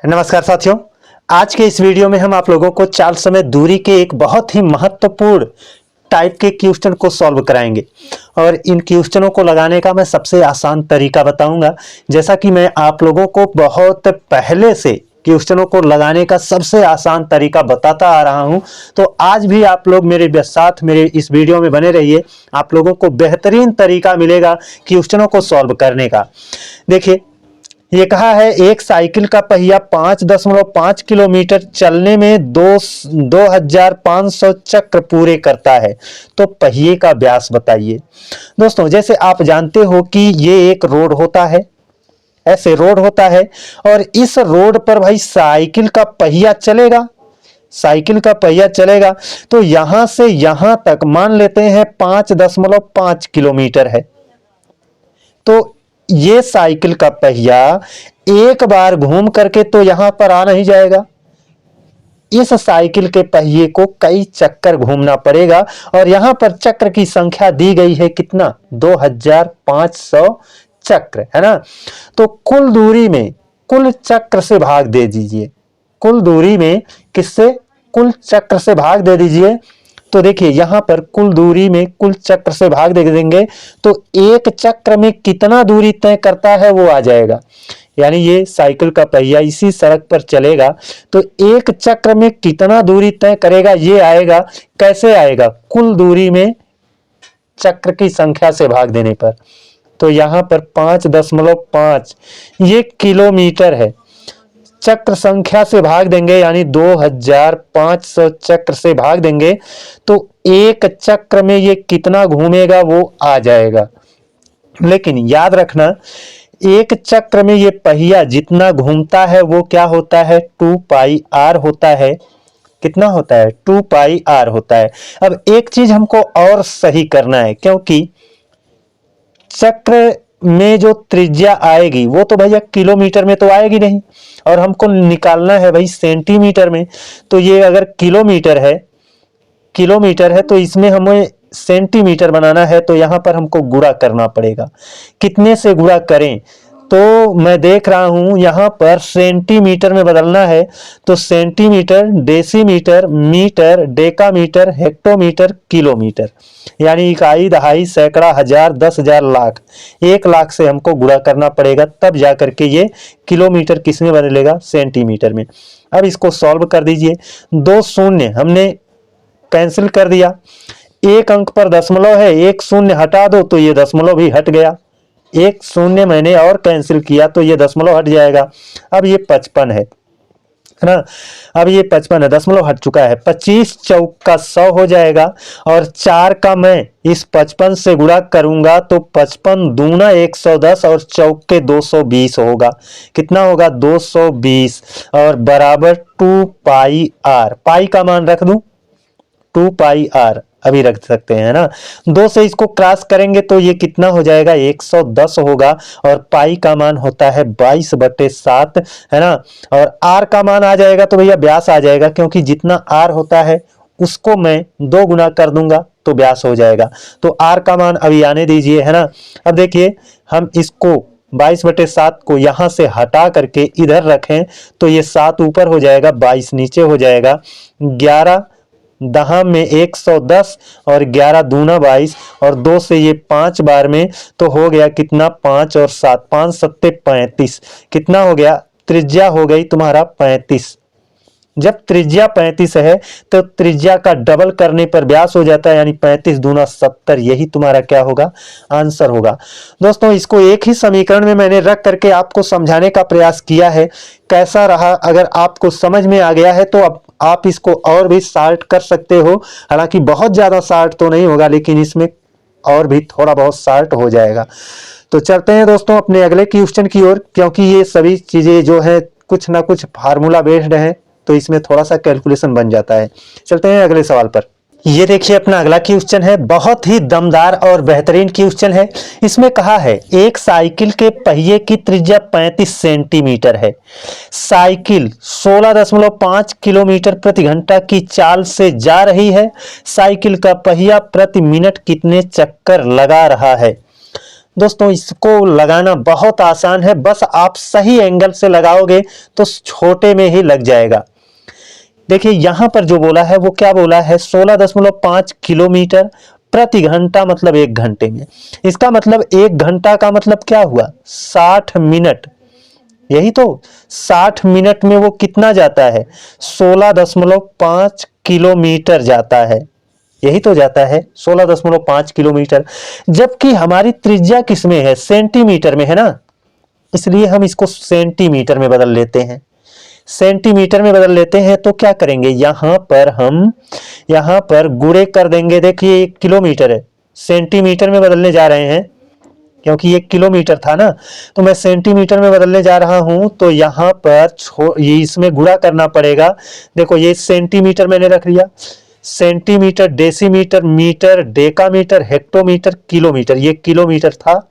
नमस्कार साथियों, आज के इस वीडियो में हम आप लोगों को चाल समय दूरी के एक बहुत ही महत्वपूर्ण टाइप के क्वेश्चन को सॉल्व कराएंगे और इन क्वेश्चनों को लगाने का मैं सबसे आसान तरीका बताऊंगा। जैसा कि मैं आप लोगों को बहुत पहले से क्वेश्चनों को लगाने का सबसे आसान तरीका बताता आ रहा हूं, तो आज भी आप लोग मेरे साथ मेरे इस वीडियो में बने रहिए। आप लोगों को बेहतरीन तरीका मिलेगा क्वेश्चनों को सॉल्व करने का। देखिए, ये कहा है एक साइकिल का पहिया 5.5 किलोमीटर चलने में 2500 चक्र पूरे करता है, तो पहिए का व्यास बताइए। दोस्तों, जैसे आप जानते हो कि ये एक रोड होता है, ऐसे रोड होता है और इस रोड पर भाई साइकिल का पहिया चलेगा। साइकिल का पहिया चलेगा तो यहां से यहां तक मान लेते हैं 5.5 किलोमीटर है। तो ये साइकिल का पहिया एक बार घूम करके तो यहां पर आ नहीं जाएगा। इस साइकिल के पहिए को कई चक्कर घूमना पड़ेगा और यहां पर चक्र की संख्या दी गई है कितना, 2500 चक्र, है ना। तो कुल दूरी में कुल चक्र से भाग दे दीजिए। कुल दूरी में किससे, कुल चक्र से भाग दे दीजिए। तो देखिए, यहां पर कुल दूरी में कुल चक्र से भाग दे देंगे तो एक चक्र में कितना दूरी तय करता है वो आ जाएगा। यानी ये साइकिल का पहिया इसी सड़क पर चलेगा तो एक चक्र में कितना दूरी तय करेगा ये आएगा। कैसे आएगा, कुल दूरी में चक्र की संख्या से भाग देने पर। तो यहां पर 5.5 ये किलोमीटर है, चक्र संख्या से भाग देंगे यानी 2500 चक्र से भाग देंगे तो एक चक्र में ये कितना घूमेगा वो आ जाएगा। लेकिन याद रखना, एक चक्र में ये पहिया जितना घूमता है वो क्या होता है, 2πr होता है। कितना होता है, 2πr होता है। अब एक चीज हमको और सही करना है, क्योंकि चक्र में जो त्रिज्या आएगी वो तो भैया किलोमीटर में तो आएगी नहीं, और हमको निकालना है भाई सेंटीमीटर में। तो ये अगर किलोमीटर है तो इसमें हमें सेंटीमीटर बनाना है, तो यहां पर हमको गुणा करना पड़ेगा। कितने से गुणा करें, तो मैं देख रहा हूं यहां पर सेंटीमीटर में बदलना है। तो centimetre, decimetre, metre, decametre, hectometre, kilometre, यानी इकाई, दहाई, सैकड़ा, हजार, 10,000, लाख। 1,00,000 से हमको गुणा करना पड़ेगा, तब जाकर के ये किलोमीटर किस में बदलेगा, सेंटीमीटर में। अब इसको सॉल्व कर दीजिए। 2 शून्य हमने कैंसिल कर दिया, एक अंक पर दशमलव है, एक शून्य हटा दो तो ये दशमलव भी हट गया। एक शून्य मैंने और कैंसिल किया तो ये दशमलव हट जाएगा। अब ये 55 है ना, अब ये 55 है, दशमलव हट चुका है। 25 चौका 100 हो जाएगा और 4 का मैं इस 55 से गुणा करूंगा तो 55 दूना 110 और चौके 220 होगा। कितना होगा, 220 और बराबर 2πr। पाई का मान रख दूं, 2πr अभी रख सकते हैं ना। 2 से इसको क्रॉस करेंगे तो ये कितना हो जाएगा, 110 होगा और पाई का मान होता है 22/7, है ना। और आर का मान आ जाएगा तो भैया व्यास आ जाएगा, क्योंकि जितना आर होता है उसको मैं 2 गुना कर दूंगा तो व्यास हो जाएगा। तो आर का मान अभी आने दीजिए, है ना। अब देखिए, हम इसको 22/7 को यहां से हटा करके इधर रखें तो ये 7 ऊपर हो जाएगा, 22 नीचे हो जाएगा। 11 दहाम में 110 और 11 दूना 22 और 2 से ये 5 बार में तो हो गया कितना, 5 और 7, 5 सत्ते 35। कितना हो गया, त्रिज्या हो गई तुम्हारा 35। जब त्रिज्या 35 है तो त्रिज्या का डबल करने पर व्यास हो जाता है, यानी 35 दूना 70। यही तुम्हारा क्या होगा, आंसर होगा। दोस्तों, इसको एक ही समीकरण में मैंने रख करके आपको समझाने का प्रयास किया है। कैसा रहा, अगर आपको समझ में आ गया है तो अब आप इसको और भी शार्ट कर सकते हो। हालांकि बहुत ज्यादा शार्ट तो नहीं होगा, लेकिन इसमें और भी थोड़ा बहुत शार्ट हो जाएगा। तो चलते हैं दोस्तों अपने अगले क्वेश्चन की ओर, क्योंकि ये सभी चीजें जो है कुछ ना कुछ फार्मूला बेस्ड है तो इसमें थोड़ा सा कैलकुलेशन बन जाता है। चलते हैं अगले सवाल पर। ये देखिए, अपना अगला क्वेश्चन है, बहुत ही दमदार और बेहतरीन क्वेश्चन है। इसमें कहा है एक साइकिल के पहिए की त्रिज्या 35 सेंटीमीटर है। साइकिल 16.5 किलोमीटर प्रति घंटा की चाल से जा रही है। साइकिल का पहिया प्रति मिनट कितने चक्कर लगा रहा है। दोस्तों इसको लगाना बहुत आसान है, बस आप सही एंगल से लगाओगे तो छोटे में ही लग जाएगा। देखिए यहां पर जो बोला है वो क्या बोला है, 16.5 किलोमीटर प्रति घंटा, मतलब 1 घंटे में। इसका मतलब 1 घंटा का मतलब क्या हुआ, 60 मिनट। यही तो 60 मिनट में वो कितना जाता है, 16.5 किलोमीटर जाता है। यही तो जाता है 16.5 किलोमीटर। जबकि हमारी त्रिज्या किसमें है, सेंटीमीटर में है ना, इसलिए हम इसको सेंटीमीटर में बदल लेते हैं। सेंटीमीटर में बदल लेते हैं तो क्या करेंगे, यहां पर हम यहां पर गुणे कर देंगे। देखिए 1 किलोमीटर है, सेंटीमीटर में बदलने जा रहे हैं क्योंकि 1 किलोमीटर था ना, तो मैं सेंटीमीटर में बदलने जा रहा हूं। तो यहां पर ये इसमें गुणा करना पड़ेगा। देखो ये सेंटीमीटर मैंने रख लिया, centimetre, decimetre, metre, decametre, hectometre, kilometre. ये किलोमीटर था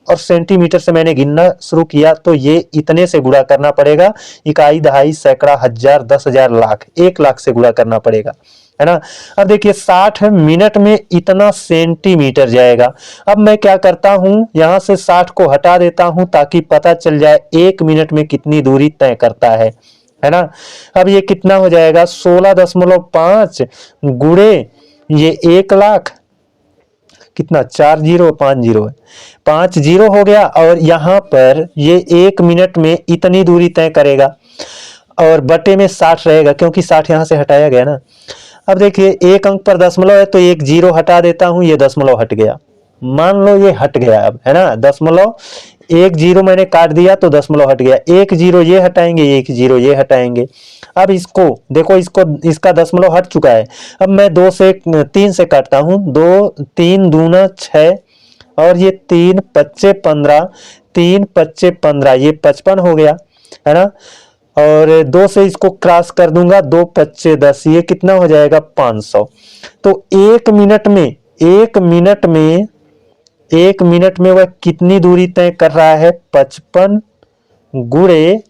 और सेंटीमीटर से मैंने गिनना शुरू किया, तो ये इतने से गुणा करना पड़ेगा। इकाई, दहाई, सैकड़ा, हजार, 10,000, लाख, 1 लाख से गुणा करना पड़ेगा, है ना। अब देखिए 60 मिनट में इतना सेंटीमीटर जाएगा। अब मैं क्या करता हूं, यहां से 60 को हटा देता हूं ताकि पता चल जाए 1 मिनट में कितनी दूरी तय करता है ना। अब ये कितना हो जाएगा, 16.5 गुणे ये 1 लाख, कितना, 4 जीरो 5 जीरो है, 5 जीरो हो गया। और यहां पर ये 1 मिनट में इतनी दूरी तय करेगा और बटे में 60 रहेगा क्योंकि 60 यहां से हटाया गया ना। अब देखिए एक अंक पर दशमलव है तो 1 जीरो हटा देता हूं, ये दशमलव हट गया, मान लो ये हट गया अब, है ना। दशमलव, 1 जीरो मैंने काट दिया तो दशमलव हट गया, 1 जीरो ये हटाएंगे, 1 जीरो ये हटाएंगे। अब इसको देखो, इसका दशमलव हट चुका है। अब मैं 3 से काटता हूं, 2 3 दूना 6 और ये 3 पच्चे 15, 3 पच्चे 15, ये 55 हो गया, है ना। और 2 से इसको क्रॉस कर दूंगा, 2 पच्चे 10, ये कितना हो जाएगा, 500। तो 1 मिनट में वह कितनी दूरी तय कर रहा है, 55 गुणे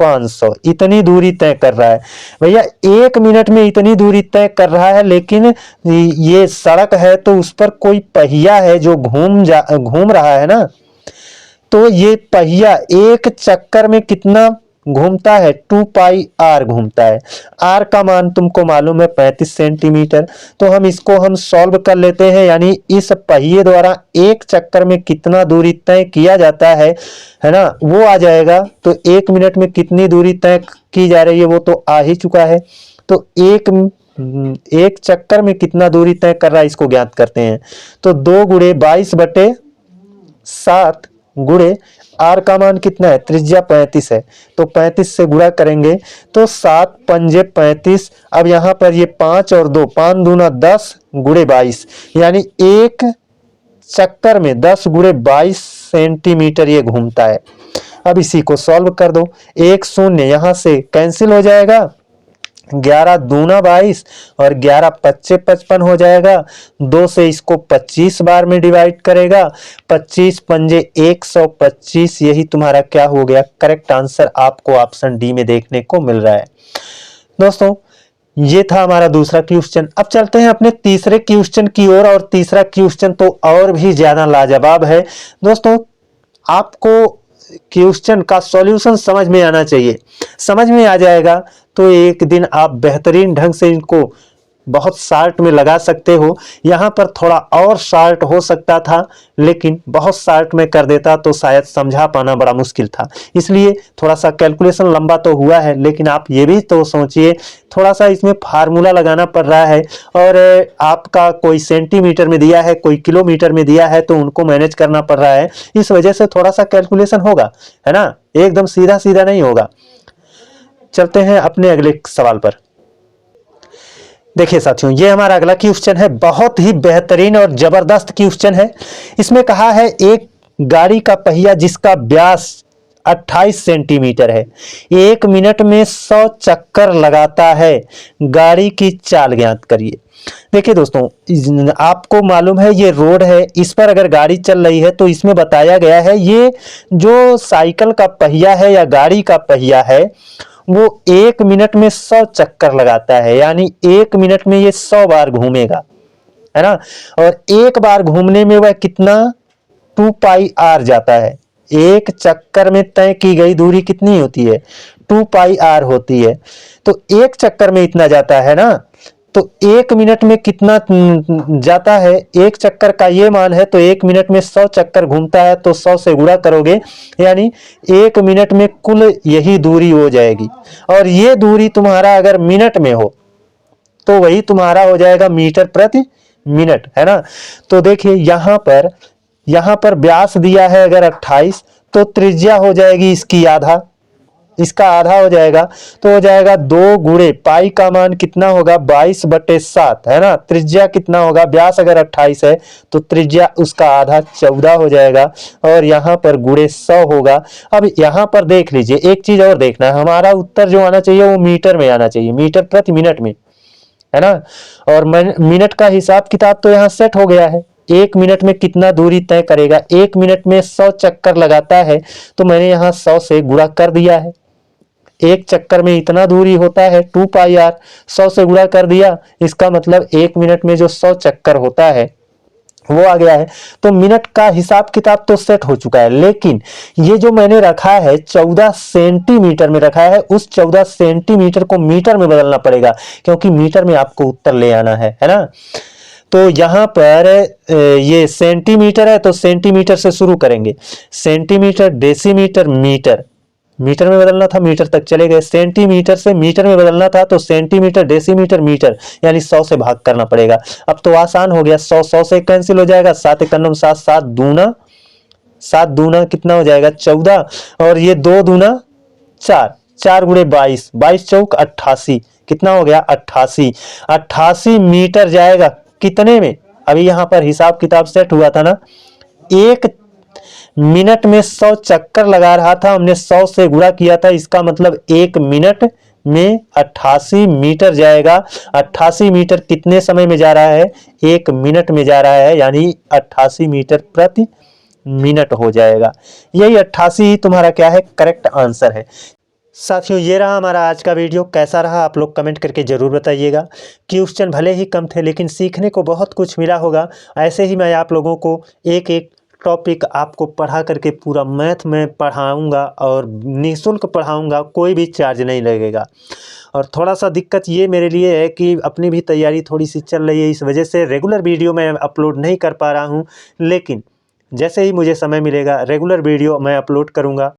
500, इतनी दूरी तय कर रहा है। भैया 1 मिनट में इतनी दूरी तय कर रहा है, लेकिन ये सड़क है तो उस पर कोई पहिया है जो घूम रहा है ना। तो ये पहिया एक चक्कर में कितना घूमता है, 2 पाई आर घूमता है। आर का मान तुमको मालूम है 35 सेंटीमीटर। तो हम इसको सॉल्व कर लेते हैं, यानी इस पहिए द्वारा एक चक्कर में कितना दूरी तय किया जाता है ना, वो आ जाएगा। तो 1 मिनट में कितनी दूरी तय की जा रही है वो तो आ ही चुका है। तो एक चक्कर में कितना दूरी तय कर रहा है इसको ज्ञात करते हैं। तो 2 गुणे 22/7 गुणे आर का मान कितना है, त्रिज्या 35 है, तो 35 से गुणा करेंगे तो 7 पंजे 35। अब यहां पर ये 5 और 2, 5 दूना 10 गुणे 22, यानी एक चक्कर में 10 गुणे 22 सेंटीमीटर ये घूमता है। अब इसी को सॉल्व कर दो, 1 शून्य यहां से कैंसिल हो जाएगा, 11 दूना 22 और 11 पच्चे 55 हो जाएगा। 2 से इसको 25 बार में डिवाइड करेगा, 25 पंजे 125, यही तुम्हारा क्या हो गया, करेक्ट आंसर आपको ऑप्शन डी में देखने को मिल रहा है। दोस्तों ये था हमारा दूसरा क्वेश्चन। अब चलते हैं अपने तीसरे क्वेश्चन की ओर, और तीसरा क्वेश्चन तो और भी ज्यादा लाजवाब है। दोस्तों आपको क्वेश्चन का सॉल्यूशन समझ में आना चाहिए, समझ में आ जाएगा तो एक दिन आप बेहतरीन ढंग से इनको बहुत शार्ट में लगा सकते हो। यहां पर थोड़ा और शार्ट हो सकता था, लेकिन बहुत शार्ट में कर देता तो शायद समझा पाना बड़ा मुश्किल था, इसलिए थोड़ा सा कैलकुलेशन लंबा तो हुआ है। लेकिन आप ये भी तो सोचिए, थोड़ा सा इसमें फार्मूला लगाना पड़ रहा है, और आपका कोई सेंटीमीटर में दिया है, कोई किलोमीटर में दिया है, तो उनको मैनेज करना पड़ रहा है। इस वजह से थोड़ा सा कैलकुलेशन होगा, है ना, एकदम सीधा सीधा नहीं होगा। चलते हैं अपने अगले सवाल पर। देखिए साथियों, ये हमारा अगला क्वेश्चन है, बहुत ही बेहतरीन और जबरदस्त क्वेश्चन है। इसमें कहा है एक गाड़ी का पहिया जिसका व्यास 28 सेंटीमीटर है, 1 मिनट में 100 चक्कर लगाता है, गाड़ी की चाल ज्ञात करिए। देखिए दोस्तों, आपको मालूम है ये रोड है, इस पर अगर गाड़ी चल रही है तो इसमें बताया गया है ये जो साइकिल का पहिया है या गाड़ी का पहिया है वो 1 मिनट में 100 चक्कर लगाता है, यानी 1 मिनट में ये 100 बार घूमेगा, है ना। और एक बार घूमने में वह कितना 2 पाई आर जाता है। एक चक्कर में तय की गई दूरी कितनी होती है? 2 पाई आर होती है। तो एक चक्कर में इतना जाता है ना, तो 1 मिनट में कितना जाता है? एक चक्कर का ये मान है, तो 1 मिनट में 100 चक्कर घूमता है, तो 100 से गुणा करोगे, यानी 1 मिनट में कुल यही दूरी हो जाएगी। और ये दूरी तुम्हारा अगर मिनट में हो तो वही तुम्हारा हो जाएगा मीटर प्रति मिनट, है ना। तो देखिए यहां पर व्यास दिया है अगर 28, तो त्रिज्या हो जाएगी इसकी आधा, इसका आधा हो जाएगा, तो हो जाएगा 2 गुणे पाई का मान कितना होगा? 22/7, है ना। त्रिज्या कितना होगा? व्यास अगर 28 है तो त्रिज्या उसका आधा 14 हो जाएगा, और यहाँ पर गुणे 100 होगा। अब यहाँ पर देख लीजिए, एक चीज और देखना है, हमारा उत्तर जो आना चाहिए वो मीटर में आना चाहिए, मीटर प्रति मिनट में, है ना। और मिनट का हिसाब किताब तो यहाँ सेट हो गया है। 1 मिनट में कितना दूरी तय करेगा? 1 मिनट में 100 चक्कर लगाता है, तो मैंने यहाँ 100 से गुणा कर दिया है। एक चक्कर में इतना दूरी होता है 2 पाई आर, 100 से गुणा कर दिया, इसका मतलब 1 मिनट में जो 100 चक्कर होता है वो आ गया है। तो मिनट का हिसाब किताब तो सेट हो चुका है, लेकिन ये जो मैंने रखा है 14 सेंटीमीटर में रखा है, उस 14 सेंटीमीटर को मीटर में बदलना पड़ेगा, क्योंकि मीटर में आपको उत्तर ले आना है ना। तो यहाँ पर ये सेंटीमीटर है, तो सेंटीमीटर से शुरू करेंगे। सेंटीमीटर, डेसीमीटर, मीटर, मीटर में बदलना था, मीटर तक चले गए। सेंटीमीटर से मीटर में बदलना था, तो सेंटीमीटर, डेसीमीटर, मीटर, यानी 100 से भाग करना पड़ेगा। अब तो आसान हो गया, 100 से कैंसिल हो जाएगा, 7 एकम 7, 7 दूना कितना हो जाएगा? 14, और ये 2 दूना 4, 4 गुणे 22, 22 चौक 88, कितना हो गया? 88, 88 मीटर जाएगा कितने में? अभी यहाँ पर हिसाब किताब सेट हुआ था ना, 1 मिनट में 100 चक्कर लगा रहा था, हमने 100 से गुणा किया था, इसका मतलब 1 मिनट में 88 मीटर जाएगा। 88 मीटर कितने समय में जा रहा है? 1 मिनट में जा रहा है, यानी 88 मीटर प्रति मिनट हो जाएगा। यही 88 ही तुम्हारा क्या है? करेक्ट आंसर है। साथियों, ये रहा हमारा आज का वीडियो। कैसा रहा आप लोग कमेंट करके ज़रूर बताइएगा। क्वेश्चन भले ही कम थे, लेकिन सीखने को बहुत कुछ मिला होगा। ऐसे ही मैं आप लोगों को एक एक टॉपिक आपको पढ़ा करके पूरा मैथ में पढ़ाऊंगा, और निःशुल्क पढ़ाऊंगा, कोई भी चार्ज नहीं लगेगा। और थोड़ा सा दिक्कत ये मेरे लिए है कि अपनी भी तैयारी थोड़ी सी चल रही है, इस वजह से रेगुलर वीडियो मैं अपलोड नहीं कर पा रहा हूँ, लेकिन जैसे ही मुझे समय मिलेगा रेगुलर वीडियो मैं अपलोड करूँगा।